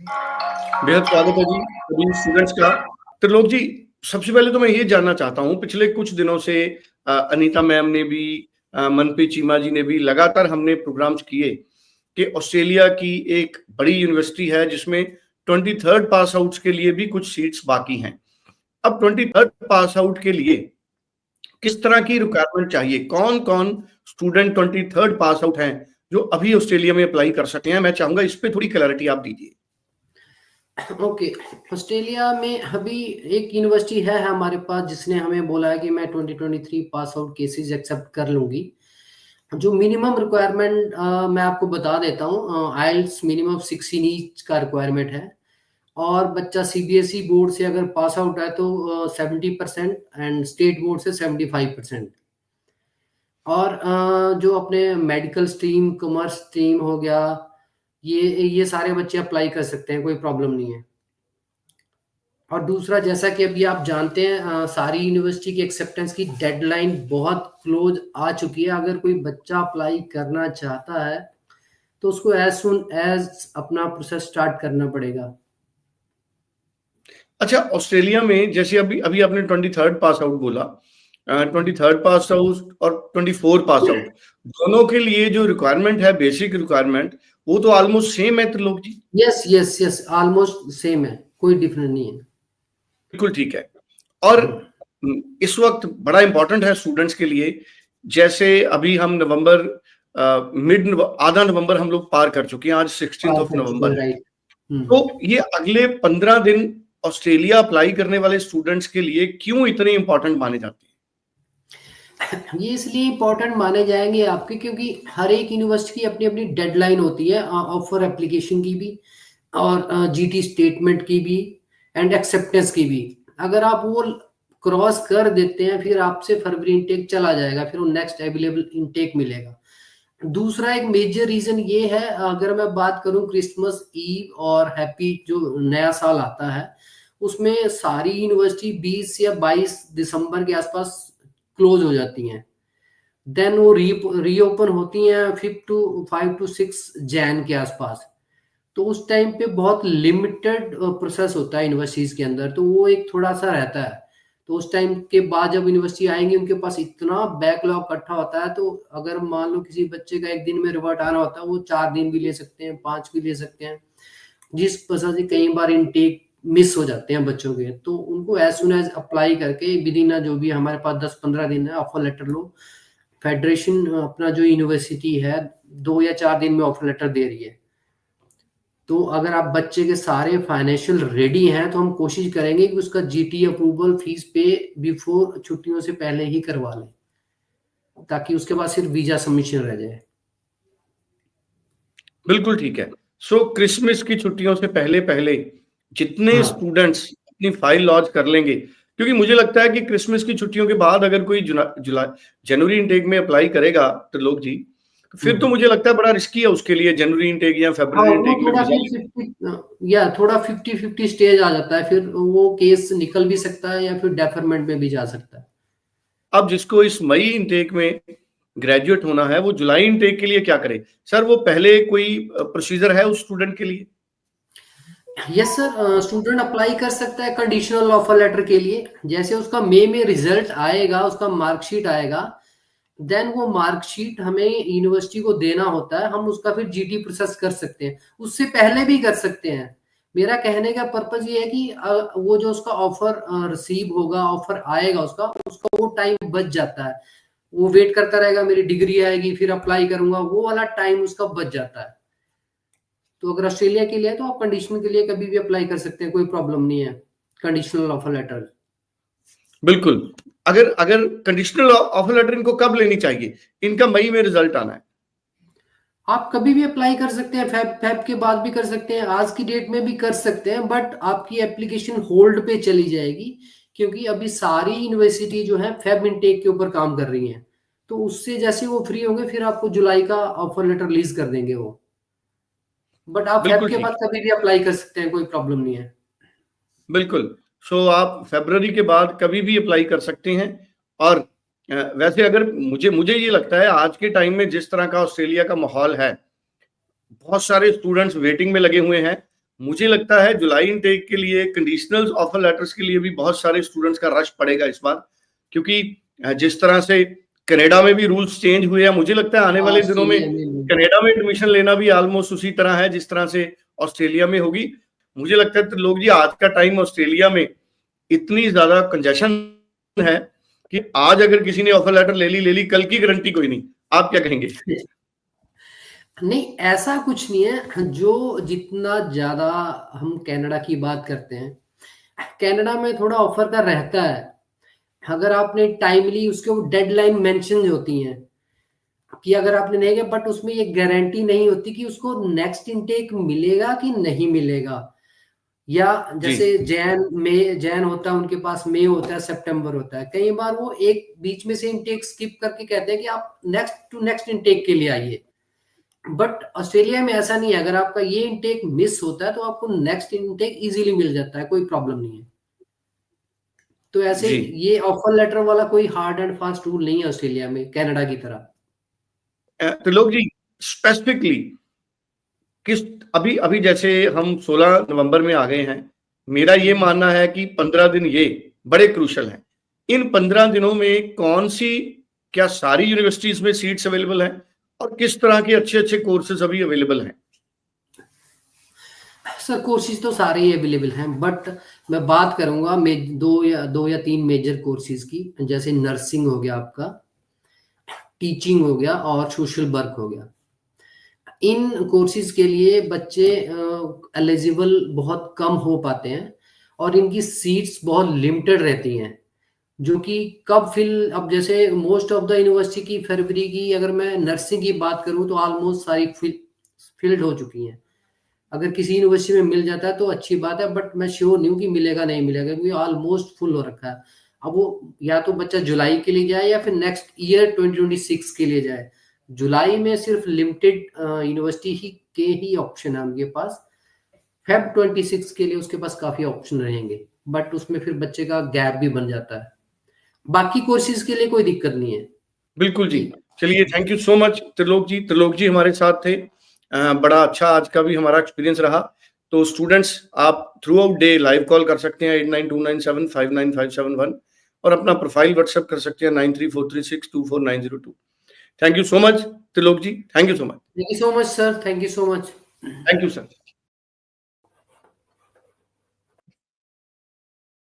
बेहद स्वागत है जी सभी स्टूडेंट्स का। त्रिलोक जी, सबसे पहले तो मैं ये जानना चाहता हूँ, पिछले कुछ दिनों से अनीता मैम ने भी, मनप्रीत चीमा जी ने भी, लगातार हमने प्रोग्राम्स किए कि ऑस्ट्रेलिया की एक बड़ी यूनिवर्सिटी है जिसमें 23rd पास आउट्स के लिए भी कुछ सीट्स बाकी हैं। अब 23rd पास आउट के लिए किस तरह की रिक्वायरमेंट चाहिए, कौन कौन स्टूडेंट 23rd पास आउट हैं जो अभी ऑस्ट्रेलिया में अप्लाई कर सकते हैं? मैं चाहूंगा इस पे थोड़ी क्लैरिटी आप दीजिए। ओके, ऑस्ट्रेलिया में अभी एक यूनिवर्सिटी है हमारे पास जिसने हमें बोला है कि मैं 2023 पास आउट केसेस एक्सेप्ट कर लूंगी। जो मिनिमम रिक्वायरमेंट मैं आपको बता देता हूँ, आइल्स मिनिमम 16 ईच का रिक्वायरमेंट है। और बच्चा सीबीएसई बोर्ड से अगर पास आउट है तो 70% एंड स्टेट बोर्ड से 75%। और जो अपने मेडिकल स्ट्रीम, कॉमर्स स्ट्रीम हो गया, ये सारे बच्चे अप्लाई कर सकते हैं, कोई प्रॉब्लम नहीं है। और दूसरा, जैसा कि अभी आप जानते हैं, सारी यूनिवर्सिटी की एक्सेप्टेंस की डेडलाइन बहुत क्लोज आ चुकी है। अगर कोई बच्चा अप्लाई करना चाहता है तो उसको एज सुन एज अपना प्रोसेस स्टार्ट करना पड़ेगा। अच्छा, ऑस्ट्रेलिया में जैसे अभी अभी आपने 23rd पास आउट बोला, 23rd पास आउट और 24 पास आउट दोनों के लिए जो रिक्वायरमेंट है, बेसिक रिक्वायरमेंट, वो तो ऑलमोस्ट सेम है Trilok ji. Yes yes yes, almost same है, कोई डिफरेंस नहीं है। बिल्कुल ठीक है। और इस वक्त बड़ा इंपॉर्टेंट है स्टूडेंट्स के लिए, जैसे अभी हम नवंबर, आधा नवंबर हम लोग पार कर चुके हैं, आज 16 नवंबर है। तो ये अगले 15 दिन ऑस्ट्रेलिया अप्लाई करने वाले स्टूडेंट्स के लिए क्यों इतने इंपॉर्टेंट माने जाते हैं? ये इसलिए इम्पोर्टेंट माने जाएंगे आपके, क्योंकि हर एक यूनिवर्सिटी की अपनी अपनी डेडलाइन होती है, ऑफर एप्लीकेशन की भी और जीटी स्टेटमेंट की भी एंड एक्सेप्टेंस की भी। अगर आप वो क्रॉस कर देते हैं फिर आपसे फरवरी इनटेक चला जाएगा, फिर वो नेक्स्ट अवेलेबल इनटेक मिलेगा। दूसरा एक मेजर रीजन ये है, अगर मैं बात करूं क्रिसमस ईव और हैप्पी जो नया साल आता है, उसमें सारी यूनिवर्सिटी 20 या 22 दिसंबर के आसपास क्लोज हो जाती हैं। देन वो रीओपन होती हैं 5 टू 6 जैन के आसपास। तो उस टाइम पे बहुत लिमिटेड प्रोसेस होता है यूनिवर्सिटीज के अंदर, तो वो एक थोड़ा सा रहता है। तो उस टाइम के बाद जब यूनिवर्सिटी आएंगे उनके पास इतना बैकलॉग इकट्ठा होता है, तो अगर मान लो किसी बच्चे का एक दिन में रिवर्ट आना होता है, वो 4 दिन भी ले सकते हैं, 5 भी ले सकते हैं। जिस वजह से कई बार इनटेक मिस हो जाते हैं बच्चों के, तो उनको एज सुन एज अप्लाई करके विद इन जो भी हमारे पास 10-15 दिन है ऑफर लेटर लो। फेडरेशन अपना जो यूनिवर्सिटी है 2 या 4 दिन में ऑफर लेटर दे रही है। तो अगर आप बच्चे के सारे फाइनेंशियल रेडी हैं तो हम कोशिश करेंगे कि उसका जीटी अप्रूवल फीस पे बिफोर छुट्टियों से पहले ही करवा लें, ताकि उसके बाद सिर्फ वीजा सबमिशन रह जाए। बिल्कुल ठीक है। सो क्रिसमस की छुट्टियों से पहले पहले जितने स्टूडेंट्स अपनी फाइल लॉन्च कर लेंगे, क्योंकि मुझे लगता है कि क्रिसमस की छुट्टियों के बाद अगर कोई जनवरी इनटेक में अप्लाई करेगा त्रिलोक जी, तो फिर तो मुझे लगता है बड़ा रिस्की है उसके लिए जनवरी इनटेक या फरवरी इनटेक में वीजा। थोड़ा 50-50 स्टेज आ जाता है, फिर वो केस निकल भी सकता है या फिर डेफरमेंट में भी जा सकता है। अब जिसको इस मई इनटेक में ग्रेजुएट होना है, वो जुलाई इनटेक के लिए क्या करे? सर, वो पहले कोई प्रोसीजर है उस स्टूडेंट के लिए? यस सर, स्टूडेंट अप्लाई कर सकता है कंडीशनल ऑफर लेटर के लिए। जैसे उसका मई में रिजल्ट आएगा, उसका मार्कशीट आएगा, देन वो मार्कशीट हमें यूनिवर्सिटी को देना होता है, हम उसका फिर जीटी प्रोसेस कर सकते हैं। उससे पहले भी कर सकते हैं। मेरा कहने का पर्पज ये है कि वो जो उसका ऑफर रिसीव होगा, ऑफर आएगा उसका वो टाइम बच जाता है। वो वेट करता रहेगा मेरी डिग्री आएगी फिर अप्लाई करूंगा, वो वाला टाइम उसका बच जाता है। तो अगर ऑस्ट्रेलिया के लिए तो आप कंडीशनल के लिए कभी भी अप्लाई कर सकते हैं, कोई प्रॉब्लम नहीं है। कंडीशनल ऑफर लेटर बिल्कुल। अगर अगर कंडीशनल ऑफर लेटर इनको कब लेनी चाहिए? इनका मई में रिजल्ट आना है। आप कभी भी अप्लाई कर सकते हैं, फेब के बाद भी कर सकते हैं, आज की डेट में भी कर सकते हैं, बट आपकी एप्लीकेशन होल्ड पे चली जाएगी, क्योंकि अभी सारी यूनिवर्सिटी जो है फेब इनटेक के ऊपर काम कर रही हैं। तो उससे जैसे वो फ्री होंगे फिर आपको जुलाई का ऑफर लेटर रिलीज कर देंगे वो। बट आप फेब के बाद कभी भी अप्लाई कर सकते हैं, कोई प्रॉब्लम नहीं है। बिल्कुल। सो आप फरवरी के बाद कभी भी अप्लाई कर सकते हैं। और वैसे अगर मुझे ये लगता है आज के टाइम में जिस तरह का ऑस्ट्रेलिया का माहौल है, बहुत सारे स्टूडेंट्स वेटिंग में लगे हुए हैं। मुझे लगता है जुलाई इनटेक के लिए कंडीशनल ऑफर लेटर्स के लिए भी बहुत सारे स्टूडेंट्स का रश पड़ेगा इस बार, क्योंकि जिस तरह से कनाडा में भी रूल्स चेंज हुए हैं, मुझे लगता है आने वाले दिनों में कनाडा में एडमिशन लेना भी ऑलमोस्ट उसी तरह है जिस तरह से ऑस्ट्रेलिया में होगी। मुझे लगता है त्रिलोक जी, आज का टाइम ऑस्ट्रेलिया में इतनी ज्यादा कंजेशन है कि आज अगर किसी ने ऑफर लेटर ले ली, कल की गारंटी कोई नहीं। आप क्या कहेंगे? नहीं, ऐसा कुछ नहीं है। जो जितना ज्यादा हम कनाडा की बात करते हैं, कनाडा में थोड़ा ऑफर का रहता है। अगर आपने टाइमली उसके वो डेडलाइन मेंशन होती हैं कि अगर आपने नहीं किया, बट उसमें ये गारंटी नहीं होती कि उसको नेक्स्ट इनटेक मिलेगा कि नहीं मिलेगा। या जैसे जैन होता है, उनके पास मई होता है, सितंबर होता है। कई बार वो एक बीच में से इनटेक स्किप करके कहते हैं कि आप नेक्स्ट इनटेक के लिए आइए। बट ऑस्ट्रेलिया में ऐसा नहीं है। अगर आपका ये इनटेक मिस होता है तो आपको नेक्स्ट इनटेक इजीली मिल जाता है, कोई प्रॉब्लम नहीं है। तो ऐसे ये ऑफर लेटर वाला कोई हार्ड एंड फास्ट रूल नहीं है ऑस्ट्रेलिया में, कनाडा की तरह। त्रिलोक जी, स्पेसिफिकली किस अभी जैसे हम 16 नवंबर में आ गए हैं, मेरा ये मानना है कि 15 दिन ये बड़े क्रूशल हैं। इन 15 दिनों में कौन सी, क्या सारी यूनिवर्सिटीज में सीट्स अवेलेबल हैं और किस तरह के अच्छे कोर्सेज अभी अवेलेबल हैं? सर, कोर्सेज तो सारे ही अवेलेबल हैं, बट मैं बात करूंगा दो या तीन मेजर कोर्सेज की। जैसे नर्सिंग हो गया आपका, टीचिंग हो गया और सोशल वर्क हो गया। इन कोर्सेज के लिए बच्चे एलिजिबल बहुत कम हो पाते हैं और इनकी सीट्स बहुत लिमिटेड रहती हैं, जो कि कब फिल, अब जैसे मोस्ट ऑफ द यूनिवर्सिटी की फरवरी की अगर मैं नर्सिंग की बात करूं तो ऑलमोस्ट सारी फिल्ड हो चुकी हैं। अगर किसी यूनिवर्सिटी में मिल जाता है तो अच्छी बात है, बट मैं श्योर नहीं हूँ कि मिलेगा नहीं मिलेगा, क्योंकि ऑलमोस्ट फुल हो रखा है। अब वो या तो बच्चा जुलाई के लिए जाए या फिर नेक्स्ट ईयर 2026 के लिए जाए। जुलाई में सिर्फ लिमिटेड यूनिवर्सिटी के ही ऑप्शन है उनके पास। फेब 26 के लिए उसके पास काफी ऑप्शन रहेंगे, बट उसमें फिर बच्चे का गैप भी बन जाता है। बाकी कोर्सेज के लिए कोई दिक्कत नहीं है। बिल्कुल जी। चलिए, thank you so much Trilok ji हमारे साथ थे। बड़ा अच्छा आज का भी हमारा एक्सपीरियंस रहा। तो स्टूडेंट्स, आप through out day live call कर सकते हैं 8929759571 और अपना प्रोफाइल व्हाट्सएप कर सकते हैं 9343624902। Thank you so much Trilok ji, thank you so much. Thank you so much sir, thank you so much. Thank you sir.